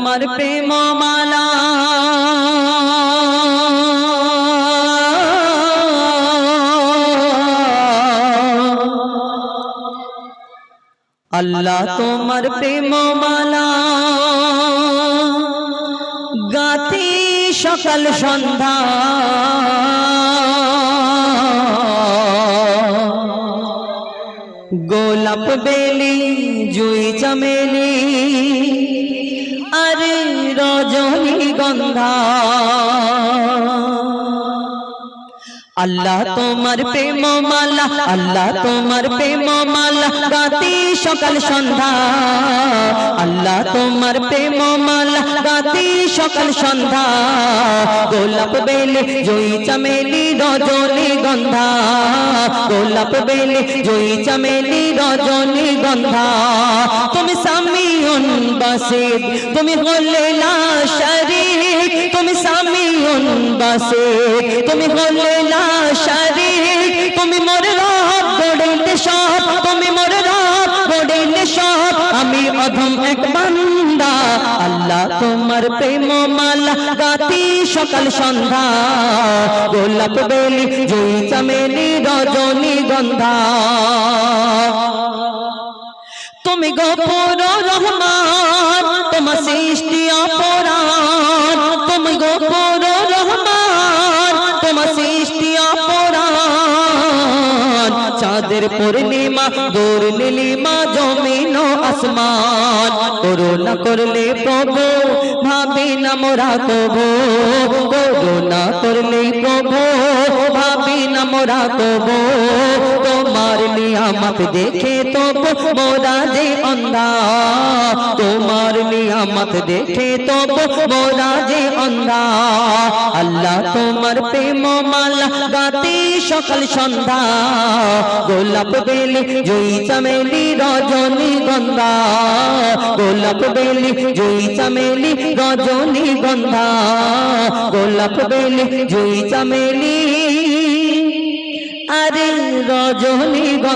তোমার প্রেম মালা আল্লাহ তোমার প্রেম মালা গাতি সকাল সন্ধ্যা গোলাপ বেলি জুই চমেলি আরে রজনীগন্ধা আল্লাহ তোমার প্রেম মালা আল্লাহ তোমার প্রেম মালা গাতি সকাল সন্ধ্যা আল্লাহ তোমার প্রেম মালা গাতি সকাল সন্ধ্যা গোলাপ বেলি জুই চমেলি রজনীগন্ধা গোলাপ বেলি জুই চমেলি রজনীগন্ধা তুমি সামিউন বাসির তুমি হলে লা শরীক তুমি সামিউন বাসির তুমি হলে লা শরীক তুমি মোর রব গড়িলে সব তুমি মোর রব গড়িলে সব আমি অধম এক বান্দা আল্লাহ তোমার প্রেম মালা গাতি সকাল সন্ধ্যা গোলাপ বেলি জুই চমেলি রজনীগন্ধা তুমি গফুর রহমান তোমার সৃষ্টি অপরাধ তুমি গফুর রহমান তোমার সৃষ্টি অপরাধ চাঁদের পূর্ণিমা দূর নীলিমা জমিন আসমান করুণা করলে প্রভু ভাবি না মোরা কবু করুণা করলে প্রভু ভাবি না মোরা কবু তোমার নিয়ামত দেখে তো মোরা যে অন্ধা তোমার নিয়ামত দেখে তো মোরা যে অন্ধা আল্লাহ তোমার প্রেম মালা গাতি সকাল সন্ধ্যা গোলাপ বেলি জুই চমেলি রজনীগন্ধা গোলাপ বেলি জুই চমেলি রজনীগন্ধা গোলাপ বেলি জুই চমেলি আরে রজনীগন্ধা।